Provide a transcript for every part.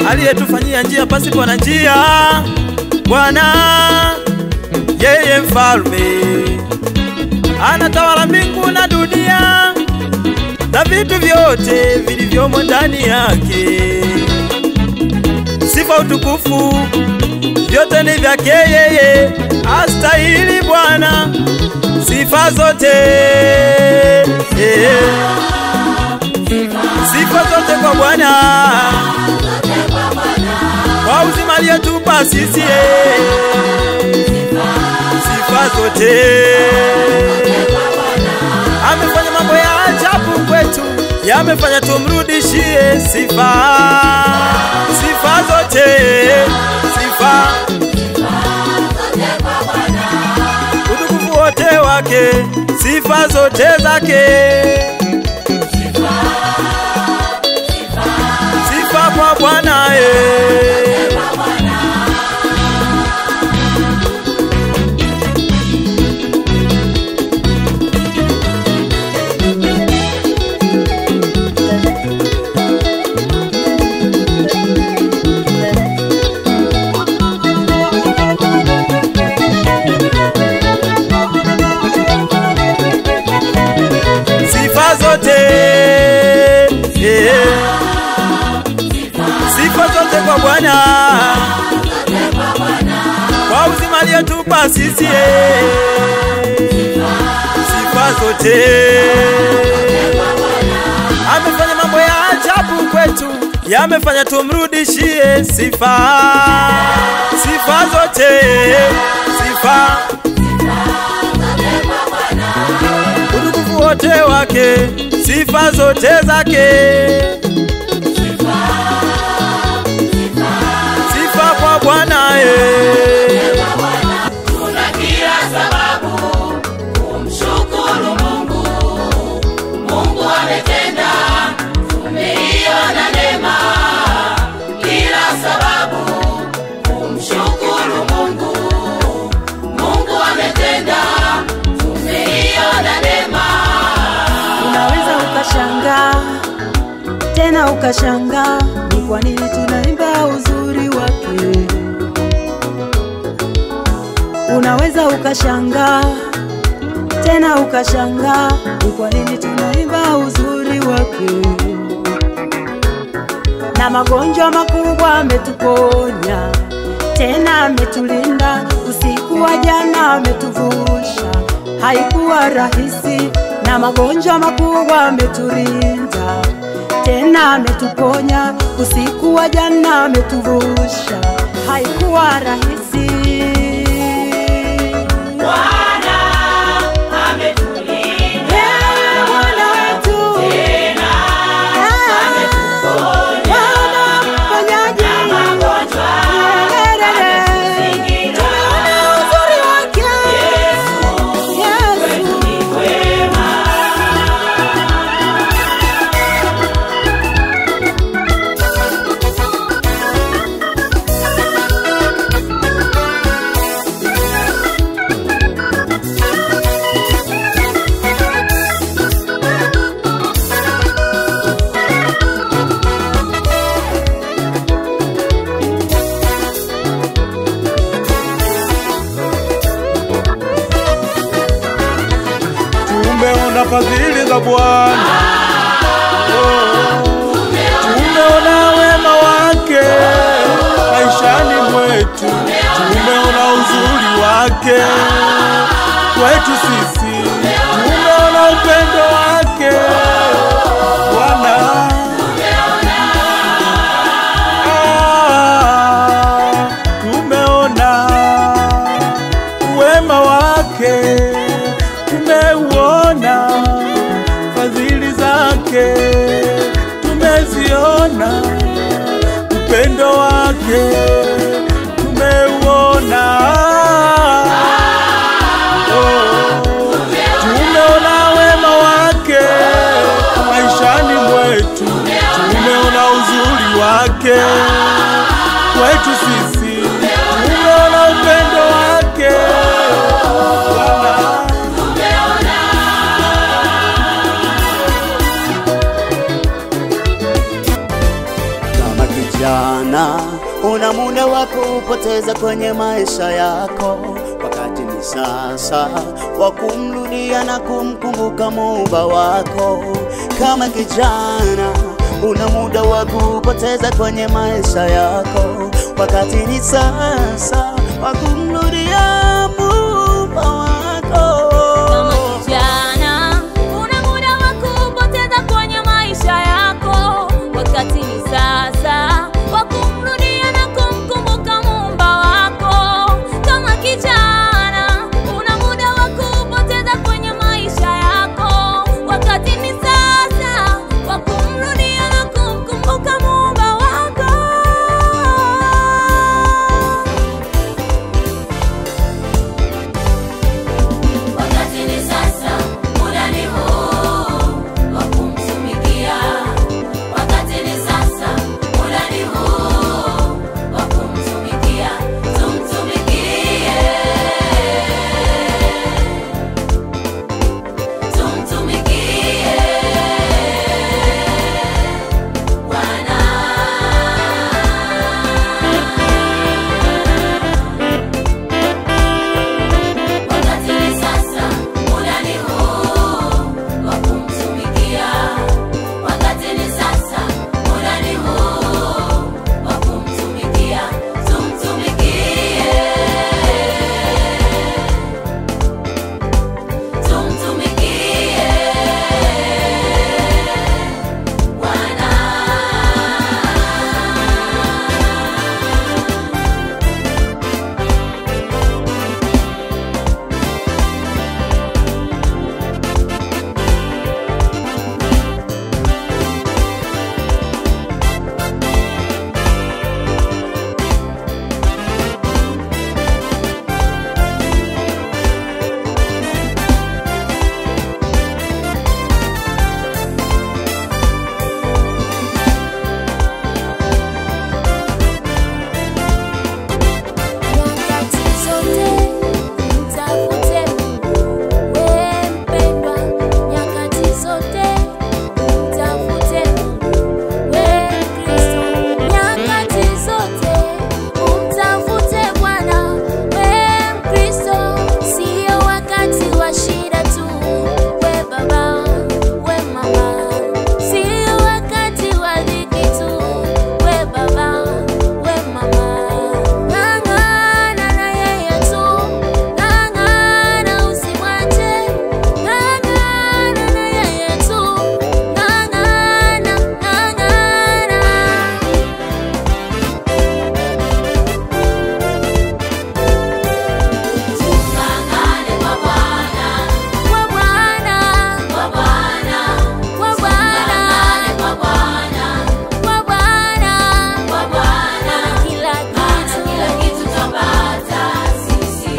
aliyetufanyia njia pasipo na njia. Bwana yeye mfalme, anatawala mbingu na dunia na vitu vyote vilivyomo ndani yake. Sifa utukufu vyote ni vyake yeye, astahili Bwana sifa zote. Sifa zote kwa Bwana, kwa uzima aliyetupa sisi. Sifa zote. Amefanya mambo ya ajabu kwetu, yamefanya tumrudishie sifa. Sifa zote. Sifa utukufu wote wake, sifa zote zake. Sifa kwa Bwana. Sifa zote. Sifa zote kwa Bwana, kwa uzima aliyetupa sisi. Sifa zote. Amefanya mambo ya ajabu kwetu, yamefanya tumrudishie sifa. Sifa zote. Sifa utukufu wote wake, sifa zote zake. Sifa kwa Bwana. Tuna kila sababu kumshukuru Mungu. Mungu ametenda, tumeiona neema. Kila sababu kumshukuru Mungu. Mungu ametenda, tumeiona neema. Unaweza ukashangaa, tena ukashangaa, ni kwa nini tunaimba uzuri wake. Unaweza ukashangaa, tena ukashangaa, ni kwa nini tunaimba uzuri wake. Na magonjwa makubwa ametuponya, tena ametulinda. Usiku wa jana ametuvusha, haikuwa rahisi. Na magonjwa makubwa ametulinda, tena ametuponya. Usiku wa jana ametuvusha, haikuwa rahisi. Bwana ametulinda, Bwana wetu, tena ametuponya. mponyaji, Na magonjwa tumeona uzuri wake. Yesu ni wema. Tumeona fadhili za Bwana, tumeona wema wake maishani mwetu, tumeona uzuri wake kwetu sisi, tumeona upendo wake Bwana. Tumeona wema wake, tumeuona fadhili zake, tumeziona upendo wake, tumeuona. Tumeona wema wake maishani mwetu, tumeona uzuri wake kwetu sisi, tumeona upendo wake Bwana. Kama kijana kijana, una muda wa kupoteza kwenye maisha yako. Wakati ni sasa wa kumrudia na kumkumbuka Muumba wako. Kama kijana, una muda wa kupoteza kwenye maisha yako. Wakati ni sasa wa kumrudia Muumba wako. Kama kijana, una muda wa kupoteza kwenye maisha yako. Wakati ni sasa wa kumrudia na kumkumbuka Muumba wako. Kama kijana, una muda wa kupoteza kwenye maisha yako. Wakati ni sasa wa kumrudia na kumkumbuka Muumba wako. Wakati ni sasa, muda ni huu wa kumtumikia. Wakati ni sasa, muda ni huu wa kumtumikia. Tumtumikie, tumtumikie Bwana. Wakati ni sasa, muda ni huu wa kumtumikia. Wakati ni sasa, muda ni huu wa kumtumikia. Tumtumikie, tumtumikie Bwana. Nyakati zote mtafute Mungu, we mpendwa. Nyakati zote mtafute Mungu, we Kristo. Nyakati zote umtafute Bwana, we Mkristo. Sio wakati wa shida tu, we baba, we mama. Sio wakati wa dhiki tu, we baba, we mama. Ng'ang'ana na yeye tu, ng'ang'ana usimwache. Ng'ang'ana na yeye tu, ng'ang'ana, ng'ang'ana. Tung'ang'ane kwa Bwana, Kwa Bwana, kwa Bwana. kwa Bwana, Tung'ang'ane kwa Bwana, kwa Bwana. kwa Bwana. Kila Maana kitu, kila kitu twapata sisi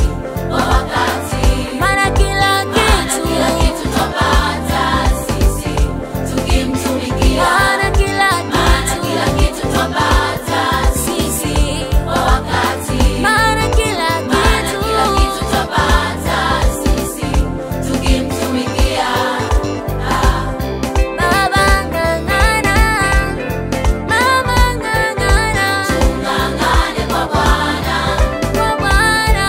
kwa wakati. maana kila Maana kila kitu, kitu twapata sisi tukimtumikia. maana kila Maana kila kitu, kitu twapata sisi kwa wakati. maana kila Maana kila kitu. kitu twapata sisi tukimtumikia. Baba ng'ang'ana, mama ng'ang'ana. Tung'ang'ane kwa Bwana, Kwa Bwana,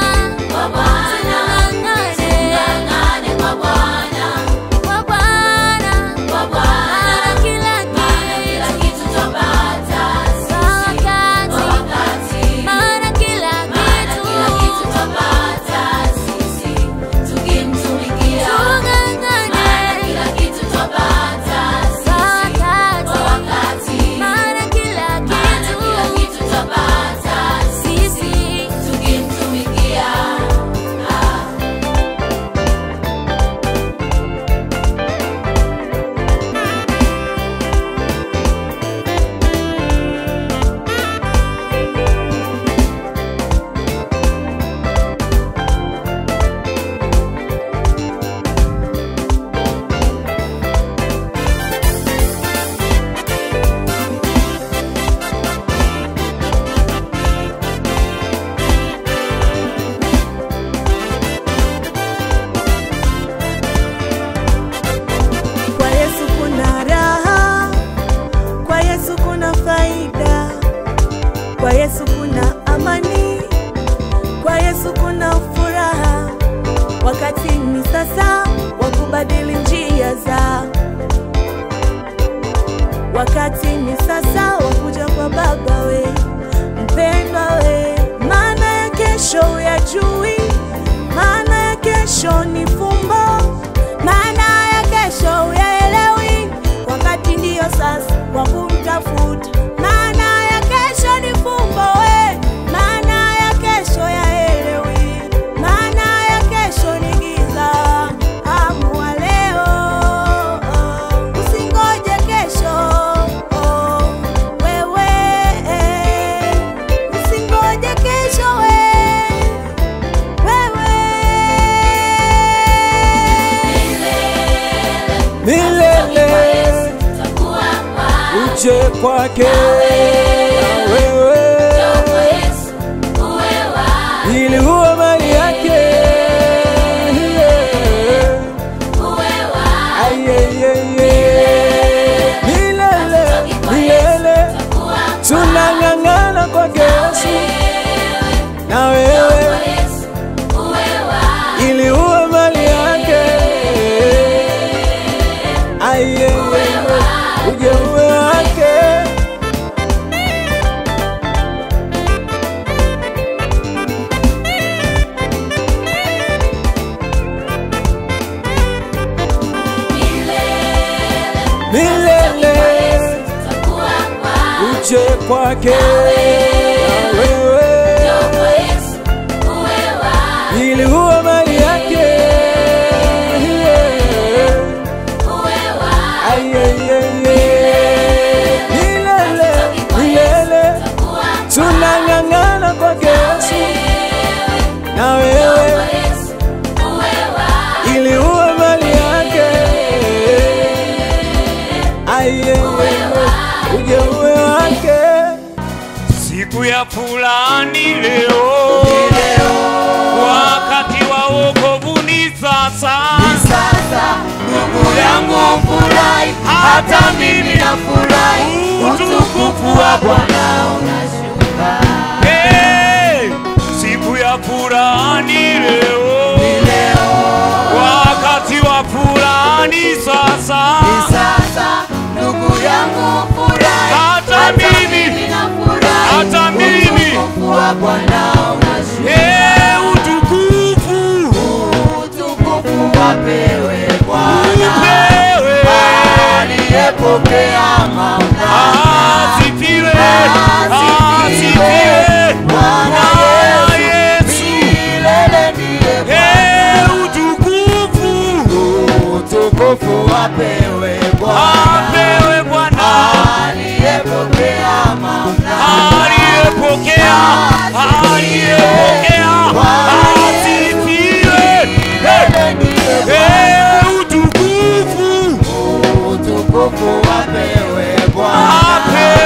kwa Bwana. tung'ang'ane. Tung'ang'ane kwa Bwana, Kwa Bwana, kwa Bwana. maana kila Maana kila kitu, kitu twapata kwa sisi kwa wakati, wakati. maana kila Maana kila kitu kitu. twapata sisi tukimtumikia. Tung'ang'ane Maana kila kitu twapata sisi kwa wakati. maana kila Maana kila kitu, kitu twapata sisi tukimtumikia. Kwa Yesu kuna raha, kwa Yesu kuna faida, Kwa Yesu kuna amani, kwa Yesu kuna furaha. Wakati ni sasa wa kubadili njia za, wakati ni sasa wa kuja kwa Baba we mpendwa we. Maana ya kesho huyajui, maana ya kesho ni fumbo, maana ya kesho huyaelewi. Wakati ndiyo sasa wa kumtafuta, maana ya kesho ni fumbo we, maana ya kesho yaelewi, maana ya kesho ni giza. Amua leo, usingoje kesho, wewe usingoje kesho wewe. milele uje kwake na wewe, ili uwe mali yake. Milele, milele tunang'ang'ana kwake Yesu na wewe, ili uwe mali yake. Uje uwe wake. Milele uje kwake na wewe, ili uwe mali yake. Milele, milele tunang'ang'ana kwake Yesu na wewe, ili uwe mali yake. Uje uwe wake. Siku ya fulani leo, wakati wa wokovu ni sasa. Ndugu yangu furahi, hata mimi nafurahi. Utukufu wa Bwana unashuka. Siku ya fulani leo, wakati wa fulani sasa. Ndugu yangu furahi, Hata mimi nafurahi. hata mimi. Utukufu wa Bwana unashuka. Utukufu wapewe Bwana, aliyepokea mamlaka. Asifiwe, asifiwe Bwana Yesu. Milele ndiye Bwana. Utukufu wapewe Bwana, Apewe Bwana, aliyepokea mamlaka. aliyepokea, aliyepokea. Asifiwe, utukufu Utukufu wapewe Bwana. apewe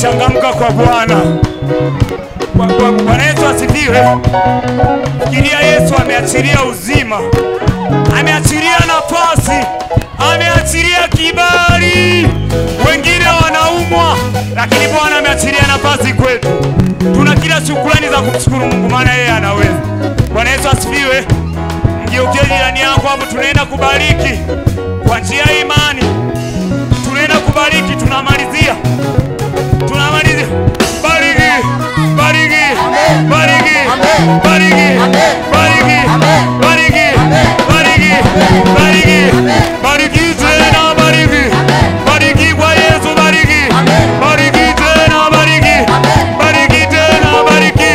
Changamka kwa Bwana. Bwana Yesu asifiwe. Fikiria Yesu ameachilia uzima, ameachilia nafasi, ameachilia kibali. Wengine wanaumwa, lakini Bwana ameachilia nafasi kwetu. Tuna kila shukrani za kumshukuru Mungu, maana yeye anaweza. Bwana Yesu asifiwe. Mgeukie jirani yako hapo, tunaenda kubariki kwa njia ya imani. Tunaenda kubariki, tunamalizia. Bariki, bariki, bariki, bariki, bariki, bariki, bariki, bariki, bariki tena, bariki, bariki kwa Yesu, bariki, bariki tena, bariki, bariki tena, bariki.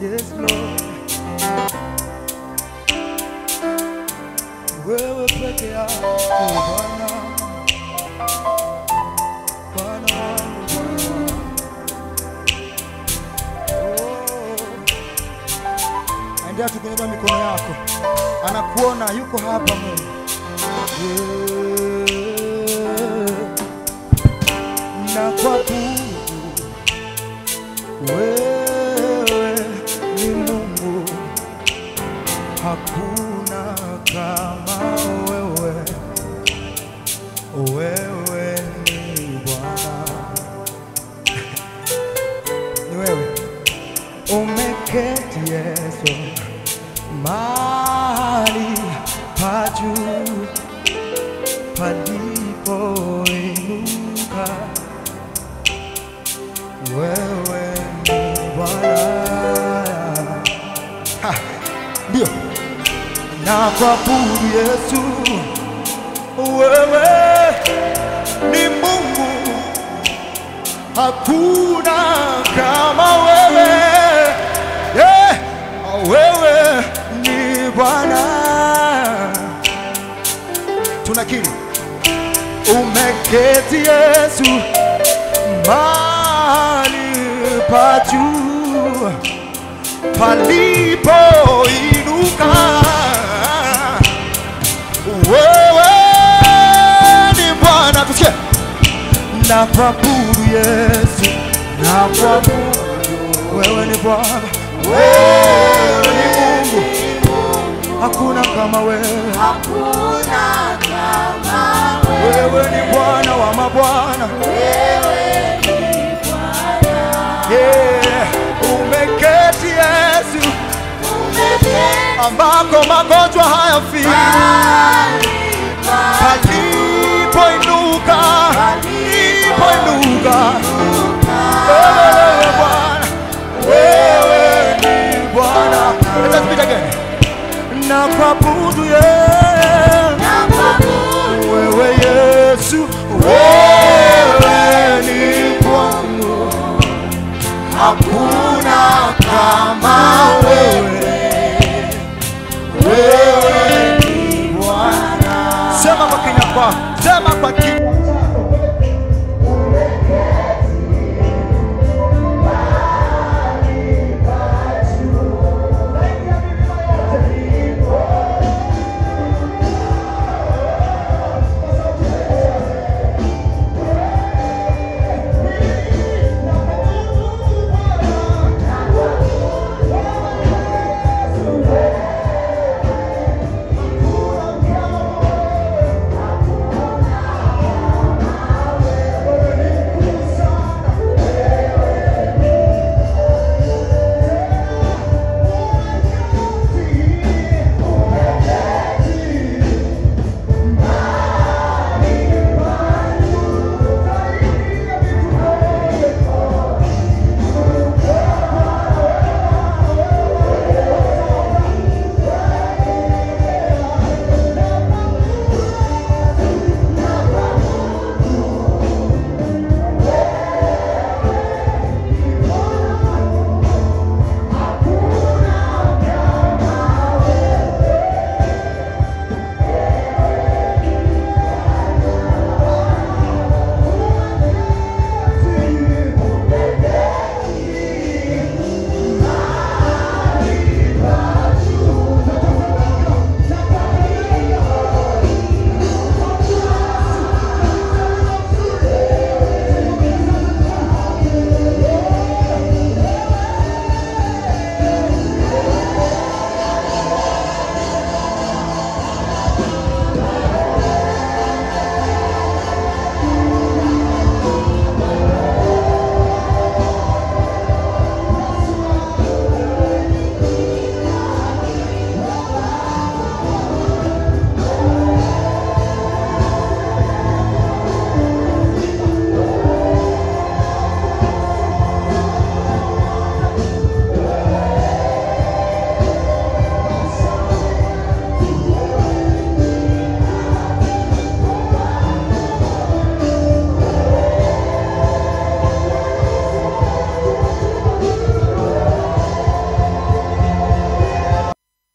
Yes, Lord. Wewe peke yako Bwana, Bwana wangu, Bwana wangu. Endelea tu kunyanyua mikono yako, anakuona, yuko hapa Mungu. Na kwa wewe ni Mungu, hakuna kama wewe. Wewe ni Bwana, ni wewe umeketi Yesu mahali pa juu palipoinuka. Wewe ni Bwana, ndio na kuabudu Yesu. Wewe ni Mungu, hakuna kama wewe. Yeah. Wewe ni Bwana, tunakiri umeketi Yesu mahali pa juu palipoinuka. Wewe ni Bwana, tusikie. Na kuabudu Yesu, na kuabudu. Wewe ni Bwana, wewe ni Mungu, hakuna kama wewe. Wewe ni Bwana wa mabwana, yeah. Umeketi Yesu ambako magonjwa hayafiki, palipoinuka wewe Bwana, wewe ni Bwana. Let's repeat again. Na kuabudu wewe Yesu, wewe ni Bwana, hakuna kama wewe, wewe ni Bwana. Sema kwa kinywa chako, sema kwa kinywa.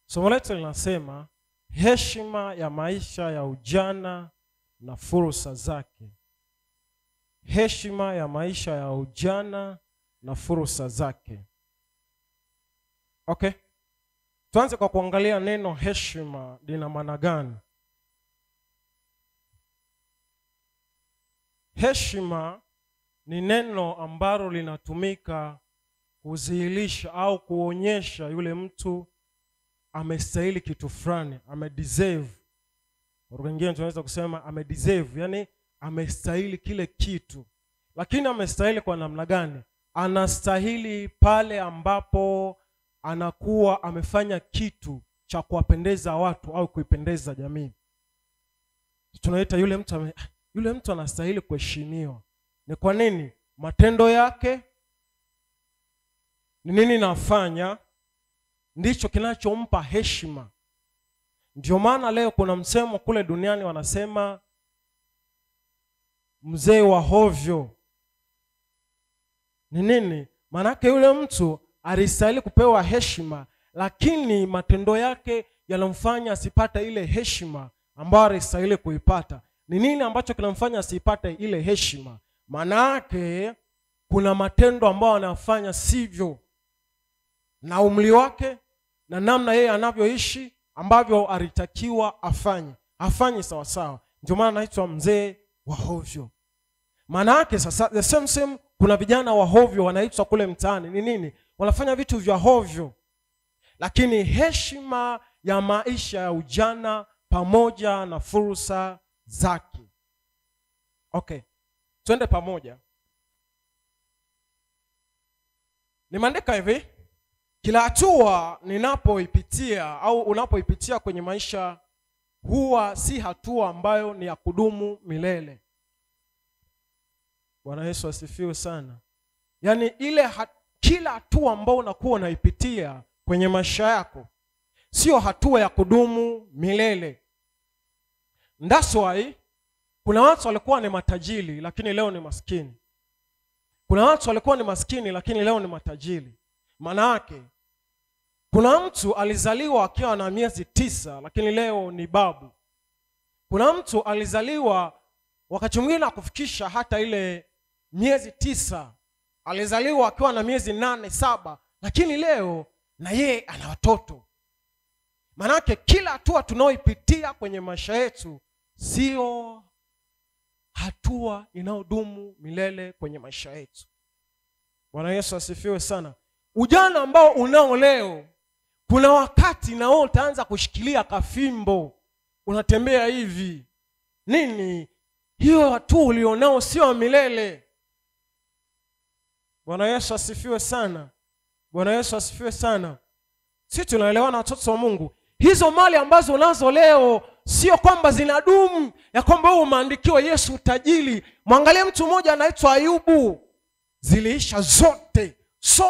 Somo letu linasema heshima ya maisha ya ujana na fursa zake. Heshima ya maisha ya ujana na fursa zake. Okay. Tuanze kwa kuangalia neno heshima lina maana gani. Heshima ni neno ambalo linatumika kuzihilisha au kuonyesha yule mtu amestahili kitu fulani, amedeserve. Kwa wengine tunaweza kusema amedeserve, yani amestahili kile kitu. Lakini amestahili kwa namna gani? Anastahili pale ambapo anakuwa amefanya kitu cha kuwapendeza watu au kuipendeza jamii. Tunaita yule mtu anastahili kuheshimiwa. Ni kwa nini? Matendo yake ni nini nafanya ndicho kinachompa heshima. Ndio maana leo kuna msemo kule duniani wanasema mzee wa hovyo. Ni nini? Maanake yule mtu alistahili kupewa heshima, lakini matendo yake yanamfanya asipate ile heshima ambayo alistahili kuipata. Ni nini ambacho kinamfanya asipate ile heshima? Maanake kuna matendo ambayo anafanya sivyo na umri wake na namna yeye anavyoishi ambavyo alitakiwa afanye sawa sawa. Ndio maana anaitwa mzee wa hovyo. Maana yake sasa the same kuna vijana wa hovyo wanaitwa kule mtaani. Ni nini? wanafanya vitu vya hovyo. Lakini heshima ya maisha ya ujana pamoja na fursa zake. Okay, twende pamoja. Nimeandika hivi: kila hatua ninapoipitia au unapoipitia kwenye maisha huwa si hatua ambayo ni ya kudumu milele. Bwana Yesu asifiwe sana. Yaani kila hatua ambayo unakuwa unaipitia kwenye maisha yako sio hatua ya kudumu milele. That's why kuna watu walikuwa ni matajiri lakini leo ni maskini. Kuna watu walikuwa ni maskini lakini leo ni matajiri. Maana yake kuna mtu alizaliwa akiwa na miezi 9 lakini leo ni babu. Kuna mtu alizaliwa wakati mwingine akufikisha hata ile miezi 9. Alizaliwa akiwa na miezi 8, 7 lakini leo na yeye ana watoto. Maana yake kila hatua tunaoipitia kwenye maisha yetu sio hatua inayodumu milele kwenye maisha yetu. Bwana Yesu asifiwe sana. Ujana ambao unao leo, kuna wakati nao utaanza kushikilia kafimbo, unatembea hivi. Nini? Hiyo hatua ulionao sio milele. Bwana Yesu asifiwe sana. Bwana Yesu asifiwe sana. Sisi tunaelewana watoto wa Mungu. Hizo mali ambazo unazo leo sio kwamba zinadumu, ya kwamba wewe umeandikiwa Yesu tajiri. Mwangalie mtu mmoja anaitwa Ayubu. Ziliisha zote. So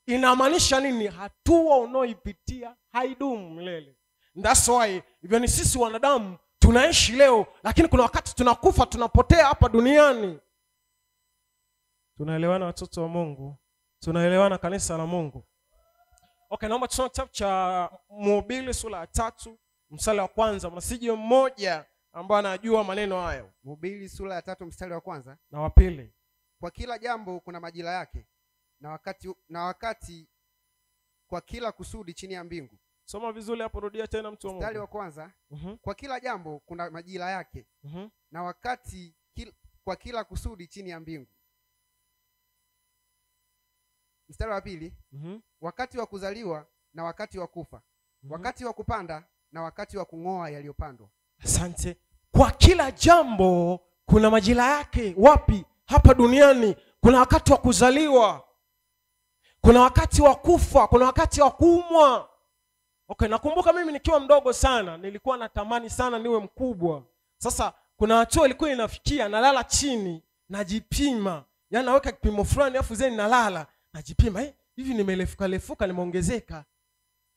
inamaanisha nini? Hatua unaoipitia haidumu milele. That's why even sisi wanadamu tunaishi leo, lakini kuna wakati tunakufa, tunapotea hapa duniani. Tunaelewana watoto wa Mungu? Tunaelewana kanisa la Mungu? Okay, naomba tusome kitabu cha Mhubiri sura ya 3 mstari wa 1. Msije mmoja ambaye anajua maneno hayo. Mhubiri sura ya 3 mstari wa 1 na wa 2. Kwa kila jambo kuna majira yake, na wakati kwa kila kusudi chini ya mbingu. Soma vizuri hapo, rudia tena mtu wa Mungu. Mstari wa 1. Kwa kila jambo kuna majira yake, na wakati kwa kila kusudi chini ya mbingu. Mstari wa 2. Wakati wa kuzaliwa na wakati wa kufa. Wakati wa kupanda na wakati wa kung'oa yaliyopandwa. Asante. Kwa kila jambo kuna majira yake. Wapi? Hapa duniani. Kuna wakati wa kuzaliwa, kuna wakati wa kufa, kuna wakati wa kuumwa. Okay, nakumbuka mimi nikiwa mdogo sana nilikuwa natamani sana niwe mkubwa. Sasa kuna hatua ilikuwa inafikia nalala chini najipima. Yaani naweka kipimo fulani afu zeni nalala najipima. Hivi nimelefuka nimeongezeka.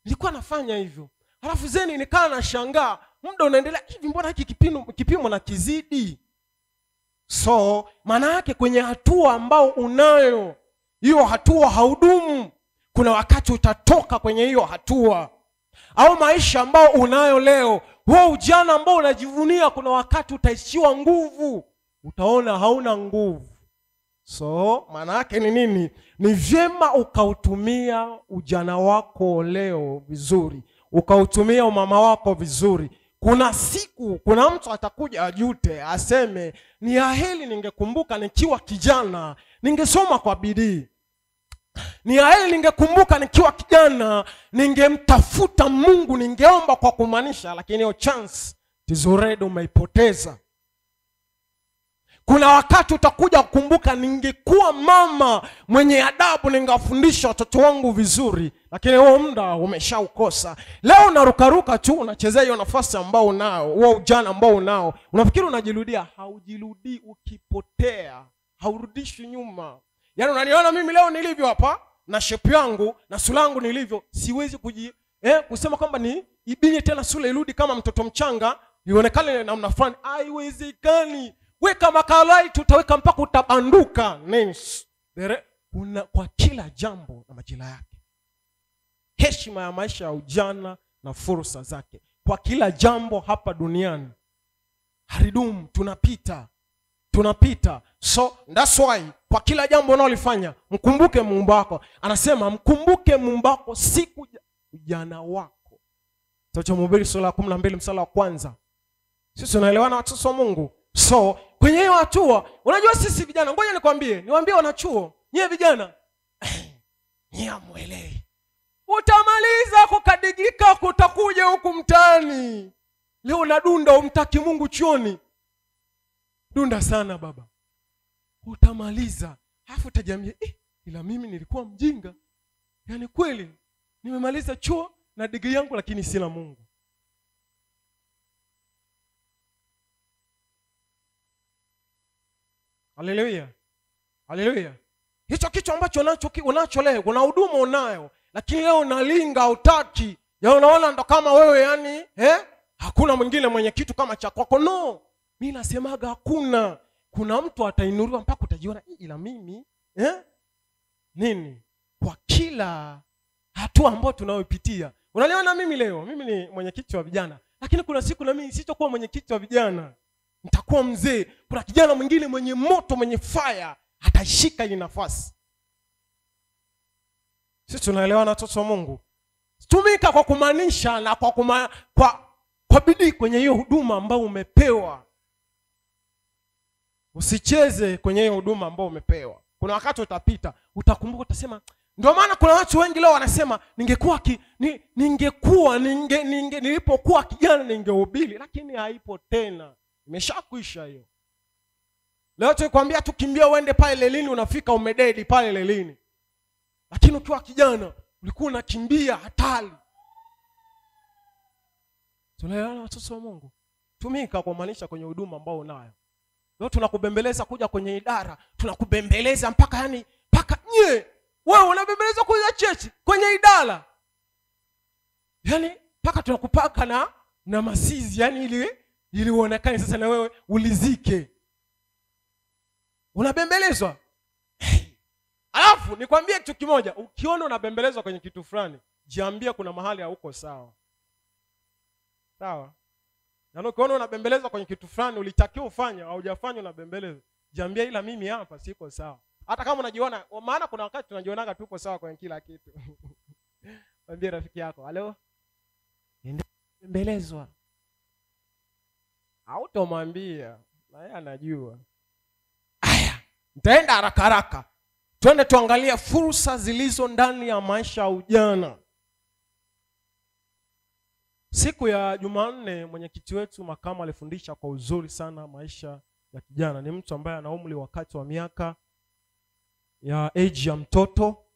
Nilikuwa nafanya hivyo. Halafu zeni nikaa nashangaa, muda unaendelea hivi, mbona hiki kipimo na kizidi? So maana yake kwenye hatua ambao unayo, hiyo hatua haudumu. Kuna wakati utatoka kwenye hiyo hatua. Au maisha ambao unayo leo, huo ujana ambao unajivunia, kuna wakati utaishiwa nguvu. Utaona hauna nguvu. So maana yake ni nini? Ni vyema ukautumia ujana wako leo vizuri, ukautumia umama wako vizuri. Kuna siku kuna mtu atakuja ajute, aseme ni aheri ningekumbuka nikiwa kijana, ningesoma kwa bidii. Ni aheri ningekumbuka nikiwa kijana, ningemtafuta Mungu, ningeomba kwa kumaanisha, lakini hiyo chance tizoredo umeipoteza. Kuna wakati utakuja kukumbuka ningekuwa mama mwenye adabu, ningewafundisha watoto wangu vizuri, lakini huo muda umeshaukosa. Leo unarukaruka tu, unachezea hiyo nafasi ambao unao, huo ujana ambao unao. Unafikiri unajirudia, haujirudii. Ukipotea haurudishwi nyuma. Yaani unaniona mimi leo nilivyo hapa na shape yangu na sura yangu nilivyo, siwezi kusema kwamba ni ibinye tena sura irudi kama mtoto mchanga, ionekane namna fulani. Haiwezekani. Weka makalai tutaweka mpaka utabanduka. Kwa kila jambo na majira yake. Heshima ya maisha ya ujana na fursa zake. Kwa kila jambo hapa duniani haridumu, tunapita. So that's why kwa kila jambo unalofanya mkumbuke Muumba wako. Anasema mkumbuke Muumba wako siku ujana wako. Tuacha Mhubiri sura ya 12 mstari wa 1. Sisi tunaelewana watoto wa Mungu? So kwenye hiyo hatua, unajua sisi vijana, ngoja niwaambie wanachuo, nyewe vijana Niamwelewi. Utamaliza kukadigika, kutakuja huku mtaani. Leo unadunda umtaki Mungu chuoni. Dunda sana baba. Utamaliza. Alafu utajambia, ila mimi nilikuwa mjinga. Yaani kweli nimemaliza chuo na degree yangu lakini sina Mungu. Haleluya. Haleluya. Hicho kitu ambacho unacho leo, kuna huduma unayo, lakini leo unalinga utaki. Ya unaona ndo kama wewe yani, hakuna mwingine mwenye kitu kama cha kwako. No. Mimi nasemaga hakuna. Kuna mtu atainuliwa mpaka utajiona ila mimi, nini? Kwa kila hatua ambayo tunayopitia. Unaniona mimi leo, mimi ni mwenyekiti wa vijana, lakini kuna siku na mimi sitakuwa mwenyekiti wa vijana. Nitakuwa mzee. Kuna kijana mwingine mwenye moto, mwenye fire, atashika hii nafasi. Sisi tunaelewana watoto wa Mungu. Tumika kwa kumaanisha na kwa bidii kwenye hiyo huduma ambayo umepewa. Usicheze kwenye hiyo huduma ambayo umepewa. Kuna wakati utapita, utakumbuka, utasema, ndio maana kuna watu wengi leo wanasema nilipokuwa kijana ningehubiri, lakini haipo tena. Imeshakwisha hiyo. Leo tukwambia tukimbia uende pale lelini, unafika umededi pale lelini. Lakini ukiwa kijana ulikuwa unakimbia hatari. Tunaelewana watoto wa Mungu? Tumika kwa maanisha kwenye huduma ambao unayo. Leo tunakubembeleza kuja kwenye idara, tunakubembeleza mpaka wewe unabembeleza kuja chechi kwenye idara. Yani mpaka tunakupaka na masizi, yani ili uonekane sasa na wewe ulizike. Unabembelezwa. Alafu nikwambie kitu kimoja, ukiona unabembelezwa kwenye kitu fulani, jiambie kuna mahali hauko sawa. Sawa? Na ukiona unabembelezwa kwenye kitu fulani ulitakiwa ufanye au hujafanya unabembelezwa, jiambie ila mimi hapa siko sawa. Hata kama unajiona, maana kuna wakati tunajionaga tupo sawa kwenye kila kitu. Mwambie rafiki yako, "Halo? Bembelezwa." Hautomwambia, na yeye anajua. Aya, nitaenda haraka. Twende tuangalie fursa zilizo ndani ya maisha ya ujana. Siku ya Jumanne mwenyekiti wetu makamu alifundisha kwa uzuri sana maisha ya kijana. Ni mtu ambaye ana umri wakati wa miaka ya age ya mtoto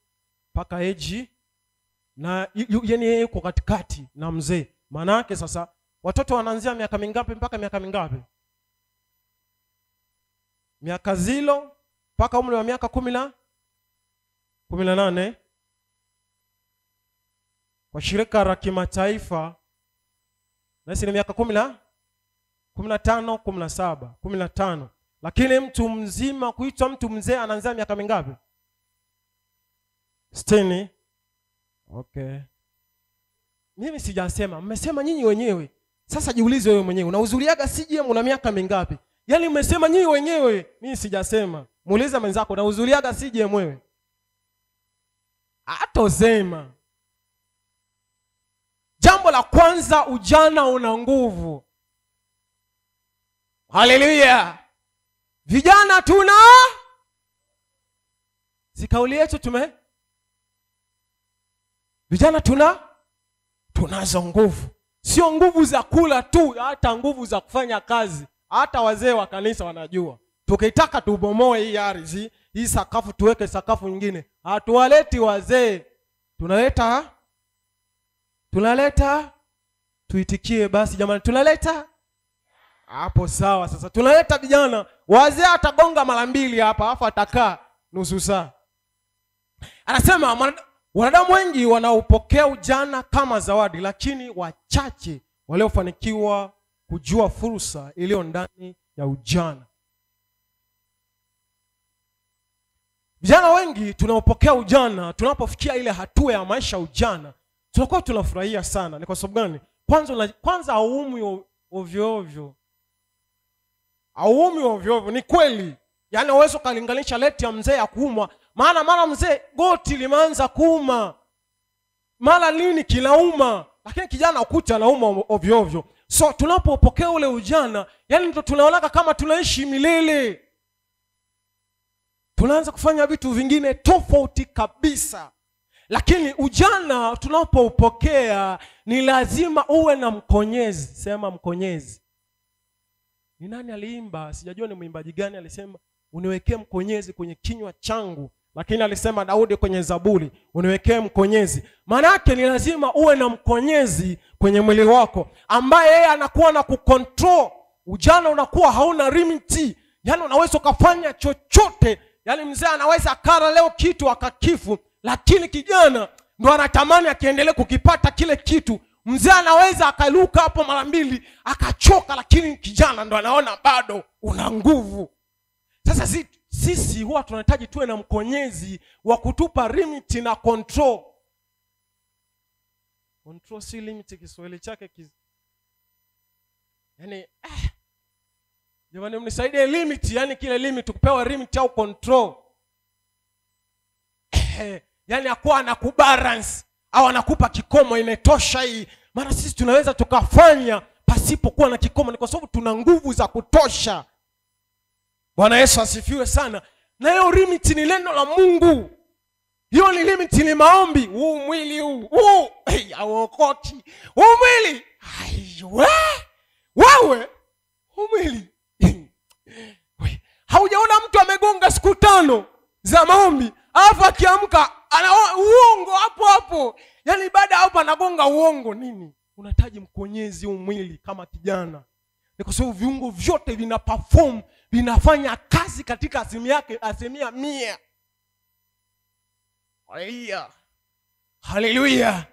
mpaka age na yani yeye yuko katikati na mzee. Maana yake sasa watoto wanaanzia miaka mingapi mpaka miaka mingapi? Miaka zilo mpaka umri wa miaka 18. Kwa shirika la kimataifa nasi ni miaka 15, 17, 15. Lakini mtu mzima kuitwa mtu mzee anaanzia miaka mingapi? 60. Okay. Mimi sijasema, mmesema nyinyi wenyewe. Sasa jiulize wewe mwenyewe, unahudhuriaga CGM una miaka mingapi? Yaani mmesema nyinyi wenyewe, mimi sijasema. Muulize mwenzako, unahudhuriaga CGM wewe? Atosema. Jambo la kwanza, ujana una nguvu. Haleluya. Vijana tuna kauli yetu vijana tunazo nguvu. Sio nguvu za kula tu, hata nguvu za kufanya kazi. Hata wazee wa kanisa wanajua. Tukitaka tubomoe hii ardhi, hii sakafu tuweke sakafu nyingine, hatuwaleti wazee. Tunaleta tuitikie basi jamani, tunaleta hapo sawa. Sasa tunaleta vijana. Wazee atagonga mara 2 hapa, afa atakaa nusu saa. Anasema wanadamu wengi wanaupokea ujana kama zawadi, lakini wachache waliofanikiwa kujua fursa iliyo ndani ya ujana. Vijana wengi tunaopokea ujana, tunapofikia ile hatua ya maisha ujana, tunakuwa tunafurahia sana. Ni kwa sababu gani? Kwanza haumwi ovyo ovyo. Haumwi ovyo ovyo, ni kweli. Yaani uwezo kalinganisha leti ya mzee ya kuumwa. Maana mzee goti limeanza kuuma. Mara nini kinauma. Lakini kijana ukuta anauma ovyo ovyo. So tunapopokea ule ujana, yani ndio tunaonaka kama tunaishi milele. Tunaanza kufanya vitu vingine tofauti kabisa. Lakini ujana tunapoupokea ni lazima uwe na mkonyezi. Sema mkonyezi. Ni nani aliimba? Sijajua ni mwimbaji gani alisema uniwekee mkonyezi kwenye kinywa changu. Lakini alisema Daudi kwenye Zaburi, uniwekee mkonyezi. Maana yake ni lazima uwe na mkonyezi kwenye mwili wako ambaye yeye anakuwa na kucontrol. Ujana unakuwa hauna limiti. Yaani unaweza kufanya chochote. Yaani mzee anaweza akala leo kitu akakifu, lakini kijana ndo anatamani akiendelee kukipata kile kitu. Mzee anaweza akaluka hapo mara mbili akachoka, lakini kijana ndo anaona bado una nguvu. Sasa sisi huwa tunahitaji tuwe na mkonyezi wa kutupa limit na control. Control si limit, Kiswahili chake yani jamani mnisaidie limit, yani kile limit kupewa limit au control. Yani akuwa anakubalance au anakupa kikomo imetosha hii. Maana sisi tunaweza tukafanya pasipo kuwa na kikomo, ni kwa sababu tuna nguvu za kutosha. Bwana Yesu asifiwe sana. Na hiyo limit ni neno la Mungu. Hiyo ni limit, ni maombi. Huu mwili huu hauokoki. Huu mwili wewe huu mwili haujaona mtu amegonga siku 5 za maombi alafu akiamka ana uongo hapo hapo. Yaani baada hapo anagonga uongo nini? Unahitaji mkonyezi huu mwili kama kijana. Ni kwa sababu viungo vyote vina perform, vinafanya kazi katika asilimia 100. Haleluya. Haleluya.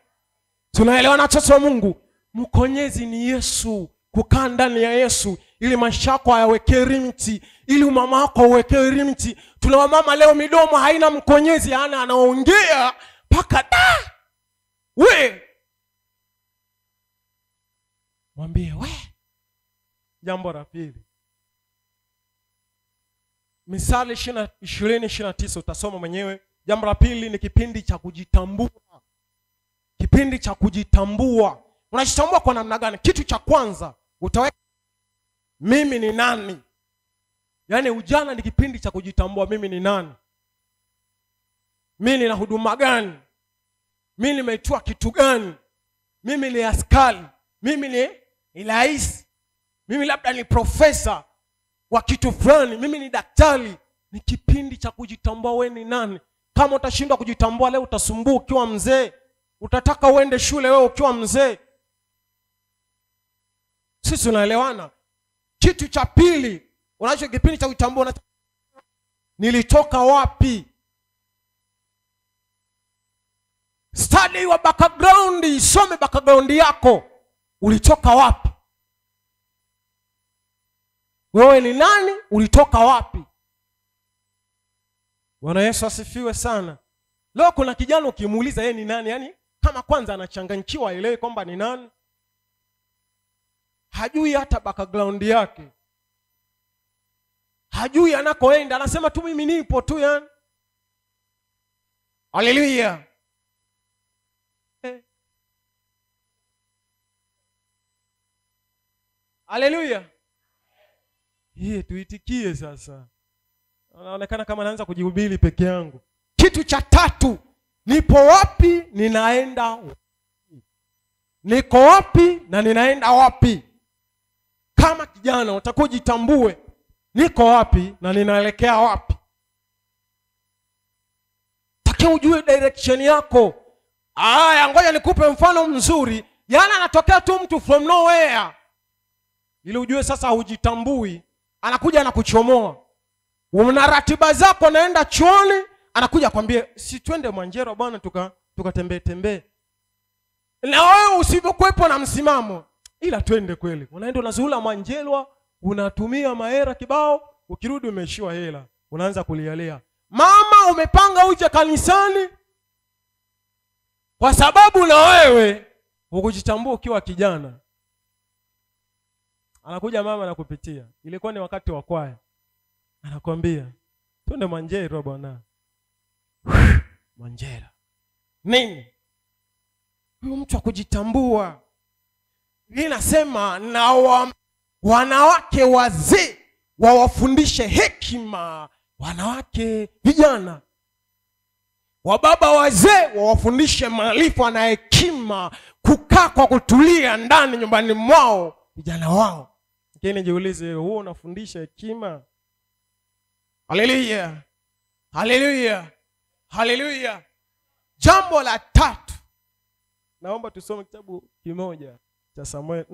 Tunaelewana watoto wa Mungu? Mkonyezi ni Yesu, kukaa ndani ya Yesu ili maisha yako ayawekee limiti, ili umama wako uwekee limiti. Tuna wamama leo midomo haina mkonyezi, anaongea paka da. Mwambie Jambo la pili. Misali 20:29 utasoma mwenyewe. Jambo la pili ni kipindi cha kujitambua. Kipindi cha kujitambua. Unajitambua kwa namna gani? Kitu cha kwanza utaweka mimi ni nani? Yaani ujana ni kipindi cha kujitambua, mimi ni nani? Mimi nina huduma gani? Mimi nimeitwa kitu gani? Mimi ni askari, mimi ni rais, mimi labda ni profesa wa kitu fulani, mimi ni daktari. Ni kipindi cha kujitambua wewe ni nani. Kama utashindwa kujitambua leo utasumbua ukiwa mzee. Utataka uende shule wewe ukiwa mzee. Sisi tunaelewana? Kitu cha pili, unacho kipindi cha kujitambua, nilitoka wapi? Study your background, isome background yako. Ulitoka wapi? Wewe ni nani? Ulitoka wapi? Bwana Yesu asifiwe sana. Leo kuna kijana ukimuuliza yeye ni nani, yani kama kwanza anachanganyikiwa aelewe kwamba ni nani. Hajui hata background yake. Hajui anakoenda, anasema tu mimi nipo tu yani. Haleluya. Haleluya. Tuitikie sasa. Anaonekana kama anaanza kujihubiri peke yangu. Kitu cha tatu, nipo wapi, ninaenda wapi? Niko wapi na ninaenda wapi? Kama kijana utakuwa jitambue, niko wapi na ninaelekea wapi? Takiwa ujue direction yako. Ngoja nikupe mfano mzuri. Yana anatokea tu mtu from nowhere. Ili ujue sasa hujitambui, anakuja na kuchomoa. Una ratiba zako, naenda chuoni, anakuja kwambia si twende Mwanjero bwana tukatembee. Na wewe usivyokuepo na msimamo, ila twende kweli. Unaenda unazuula Mwanjelwa, unatumia mahera kibao, ukirudi umeishiwa hela, unaanza kulialia. Mama umepanga uje kanisani kwa sababu na wewe hukujitambua ukiwa kijana. Anakuja mama anakupitia. Ilikuwa ni wakati wa kwaya. Anakuambia, "Twende Mwanjero bwana." Mwanjero. Nini? Huyo mtu wa kujitambua. Ninasema na wanawake wazee wawafundishe hekima wanawake vijana. Wababa wazee wawafundishe maarifa na hekima, kukaa kwa kutulia ndani nyumbani mwao vijana wao. Lakini jiulize, huo unafundisha hekima? Haleluya, haleluya, haleluya. Jambo la tatu, naomba tusome kitabu kimoja cha Samuel.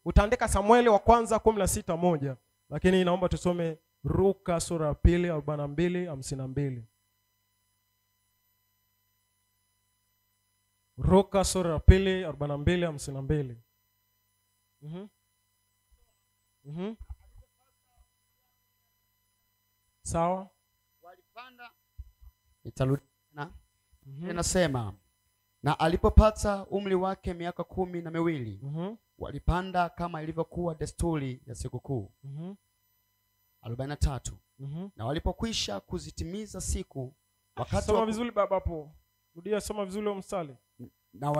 Utaandika Samueli wa kwanza 16:1, lakini naomba tusome Luka sura ya 2 42-52. Luka sura ya 2 42-52. Sawa? Walipanda, nitarudi na inasema, na alipopata umri wake miaka 12, walipanda kama ilivyokuwa desturi ya sikukuu. 43. Na walipokwisha kuzitimiza siku, wakati soma vizuri baba hapo. Rudia, soma vizuri huo mstari. Na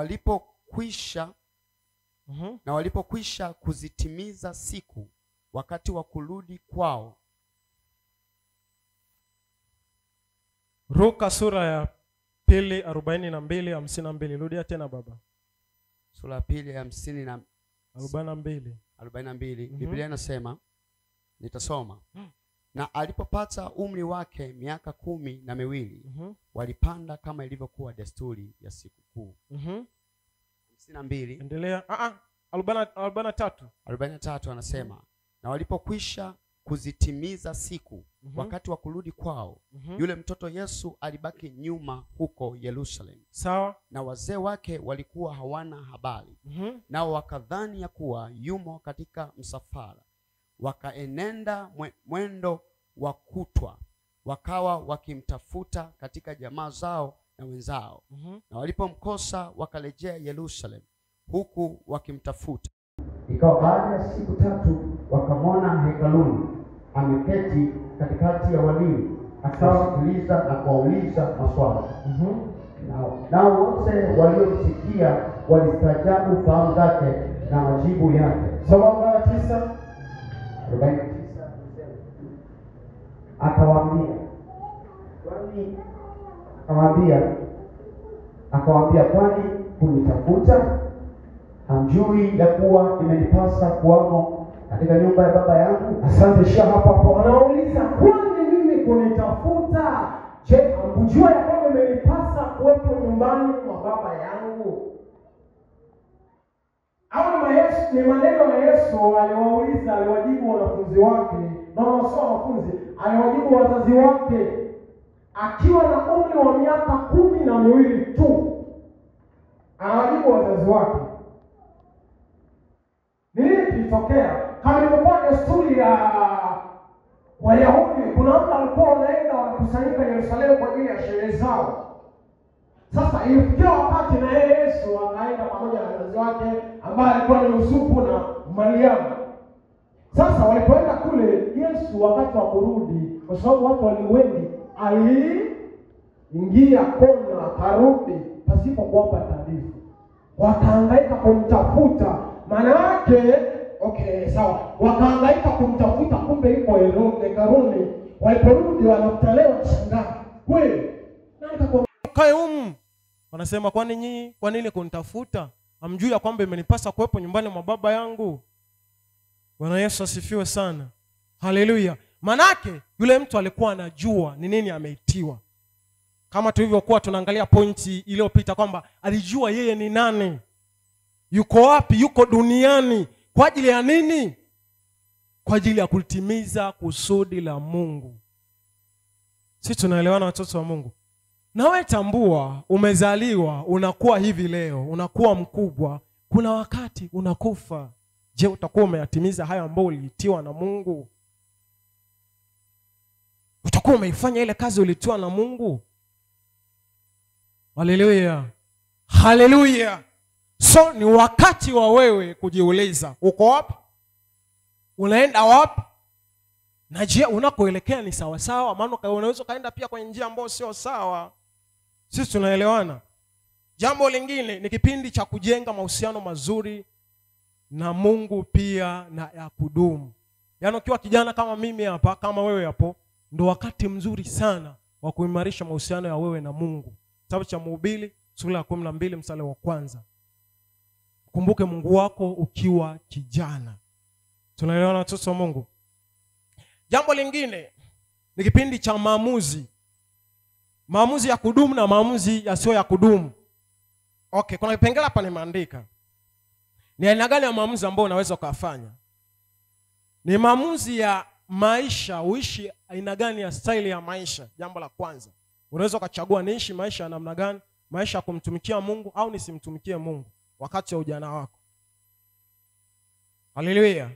walipokwisha kuzitimiza siku, wakati wa kurudi kwao. Luka sura ya 2 42-52. Rudia tena baba. Sura ya 2 42. Biblia inasema, nitasoma. Na alipopata umri wake miaka 12, walipanda kama ilivyokuwa desturi ya sikukuu. 52. Endelea. 43 anasema, na walipokwisha kuzitimiza siku, wakati wa kurudi kwao, yule mtoto Yesu alibaki nyuma huko Yerusalemu. Sawa? Na wazee wake walikuwa hawana habari. Nao wakadhani ya kuwa yumo katika msafara. Wakaenenda mwendo wa kutwa, wakawa wakimtafuta katika jamaa zao na wenzao. Na walipomkosa wakarejea Yerusalemu huku wakimtafuta. Ikawa baada ya siku 3 wakamwona hekaluni ameketi katikati ya walimu, akawasikiliza na kuwauliza maswali. Nao wote waliomsikia walistaajabu fahamu zake na majibu yake. Soma 49. Akawaambia, kwani kunitafuta? Hamjui ya kuwa imenipasa kuwamo katika nyumba ya baba yangu? Asante. Shia hapa. Anauliza, kwani mimi kunitafuta? Je, hamjua ya kwamba imenipasa kuwepo nyumbani mwa baba yangu? Ni maneno ya Yesu aliwauliza, aliwajibu wanafunzi wake. Sio wanafunzi, aliwajibu wazazi wake akiwa na umri wa miaka 12 tu. Anawajibu wazazi wake. Nini kilitokea? Kama ilivyokuwa desturi ya Wayahudi, kuna mtu alikuwa wanaenda wanakusanyika Yerusalemu kwa ajili ya sherehe zao. Sasa ilifikia wakati na Yesu akaenda pamoja na wazazi wake ambaye alikuwa ni Yusufu na Mariamu. Sasa walipoenda kule, Yesu wakati wa kurudi, kwa sababu watu wali wengi, aliingia kona akarudi pasipo kuwapa taarifa. Wakahangaika kumtafuta. Maana yake sawa. Wakahangaika kumtafuta, kumbe yuko hekaluni. Waliporudi wanamtalewa shangaa. Kweli? Kae wanasema, kwa nini kunitafuta? Hamjui ya kwamba imenipasa kuwepo nyumbani mwa baba yangu? Bwana Yesu asifiwe sana. Haleluya. Manake yule mtu alikuwa anajua ni nini ameitiwa. Kama tulivyokuwa tunaangalia pointi iliyopita kwamba alijua yeye ni nani. Yuko wapi? Yuko duniani kwa ajili ya nini? Kwa ajili ya kutimiza kusudi la Mungu. Sisi tunaelewana watoto wa Mungu? Nawe tambua, umezaliwa, unakuwa hivi leo, unakuwa mkubwa, kuna wakati unakufa. Je, utakuwa umeyatimiza hayo ambayo uliitiwa na Mungu? Utakuwa umeifanya ile kazi uliitiwa na Mungu? Haleluya. Haleluya. So ni wakati wa wewe kujiuliza, uko wapi? Unaenda wapi? Na je, unakoelekea ni sawa sawa? Maana unaweza kaenda pia kwenye njia ambayo sio sawa. Sisi tunaelewana? Jambo lingine ni kipindi cha kujenga mahusiano mazuri na Mungu pia na ya kudumu. Yaani ukiwa kijana kama mimi hapa, kama wewe hapo, ndo wakati mzuri sana wa kuimarisha mahusiano ya wewe na Mungu. Kitabu cha Mhubiri sura ya 12 mstari wa 1. Kumbuke Mungu wako ukiwa kijana. Tunaelewana watoto wa Mungu? Jambo lingine ni kipindi cha maamuzi. Maamuzi ya kudumu na maamuzi yasiyo ya kudumu. Okay, kuna kipengele hapa nimeandika. Ni aina gani ya maamuzi ambayo unaweza kufanya? Ni maamuzi ya maisha, uishi aina gani ya style ya maisha. Jambo la kwanza, unaweza kuchagua niishi maisha ya namna gani, maisha ya kumtumikia Mungu au nisimtumikie Mungu wakati wa ujana wako. Haleluya.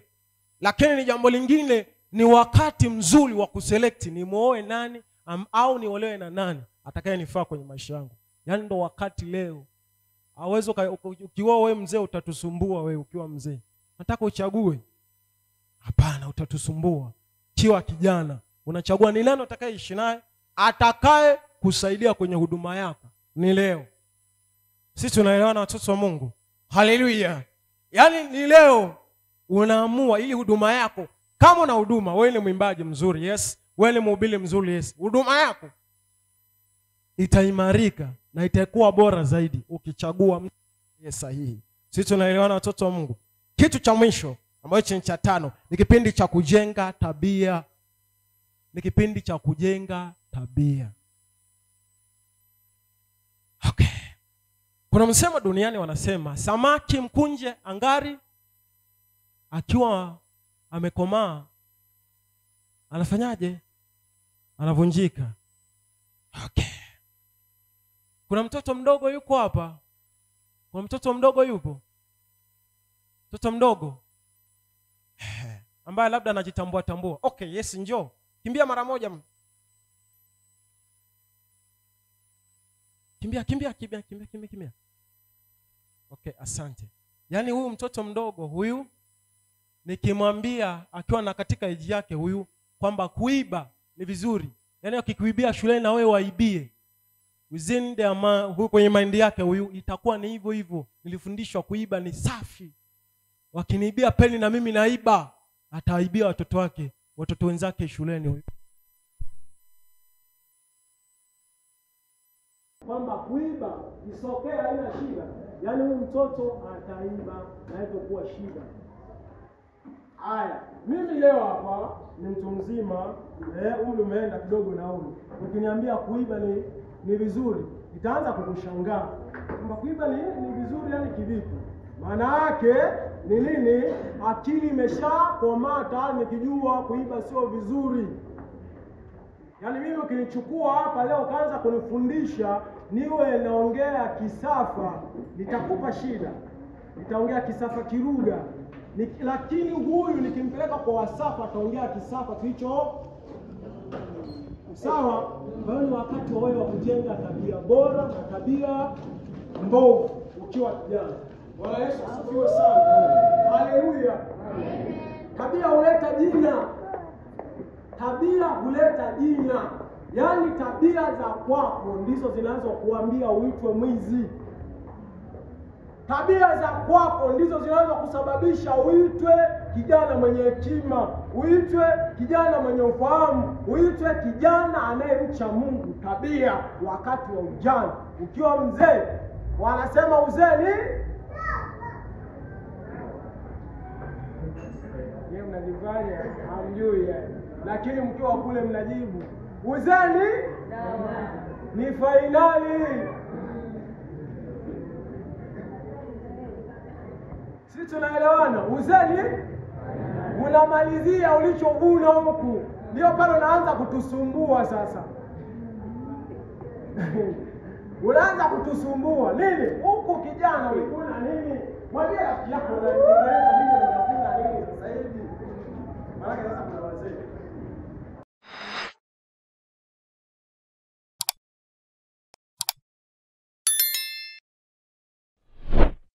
Lakini ni jambo lingine, ni wakati mzuri wa kuselect ni muoe nani au niolewe na nani atakayenifaa kwenye maisha yangu. Yaani ndo wakati leo. Hauwezi ukiwa wewe mzee utatusumbua wewe ukiwa mzee. Nataka uchague. Hapana, utatusumbua. Kiwa kijana, unachagua ni nani atakayeishi naye, atakaye kusaidia kwenye huduma yako. Ni leo. Sisi tunaelewana watoto wa Mungu. Haleluya. Yaani ni leo unaamua ili huduma yako, kama una huduma, wewe ni mwimbaji mzuri, yes, wewe ni mhubiri mzuri, yes, huduma yako itaimarika na itakuwa bora zaidi ukichagua mtu sahihi. Sisi tunaelewana watoto wa Mungu. Kitu cha mwisho ambacho ni cha 5 ni kipindi cha kujenga tabia. Ni kipindi cha kujenga tabia. Okay. Kuna msemo duniani wanasema samaki mkunje angari akiwa amekomaa anafanyaje? Anavunjika. Okay. Kuna mtoto mdogo yuko hapa. Kuna mtoto mdogo yupo. Mtoto mdogo ambaye labda anajitambua tambua. Okay, yes, njoo. Kimbia mara moja. Kimbia. Okay, asante. Yaani huyu mtoto mdogo huyu nikimwambia akiwa na katika age yake huyu kwamba kuiba ni vizuri. Yaani ukikuibia shuleni na wewe waibie. Within the huyu kwenye mind yake huyu itakuwa ni hivyo hivyo. Nilifundishwa kuiba ni safi. Wakiniibia peni na mimi naiba, ataibia watoto wake, watoto wenzake shuleni huyu. Kwamba kuiba isokea haina shida. Yaani huyu mtoto ataiba na haitakuwa shida. Haya, mimi leo hapa ni mtu mzima, umri umeenda kidogo na umri. Ukiniambia kuiba ni vizuri, nitaanza kukushangaa. Kwamba kuiba ni vizuri yani kivipi? Maana yake ni nini? Akili imeshakomaa tayari nikijua kuiba sio vizuri. Yaani mimi ukinichukua hapa leo kaanza kunifundisha niwe naongea kisafa, nitakupa shida. Nitaongea kisafa Kiruga. Lakini huyu nikimpeleka kwa Wasafa ataongea kisafa kilicho sawa. Kwa hiyo ni wakati wa wewe wa kujenga tabia bora na tabia mbovu ukiwa kijana. Bwana Yesu asifiwe sana. Haleluya. Tabia huleta jina. Tabia huleta jina. Yaani tabia za kwako ndizo zinazokuambia uitwe mwizi. Tabia za kwako ndizo zinaweza kusababisha uitwe kijana mwenye hekima, uitwe kijana mwenye ufahamu, uitwe kijana anayemcha Mungu. Tabia wakati wa ujana. Ukiwa mzee, wanasema uzee ni yeye mnajifanya hamjui lakini mkiwa kule mnajibu uzee ni fainali. Sisi tunaelewana? Uzee unamalizia ulichovuna huku. Ndio pale unaanza kutusumbua sasa. Unaanza kutusumbua. Nini? Huku kijana ulikuwa nini? Mwambie rafiki yako unaendelea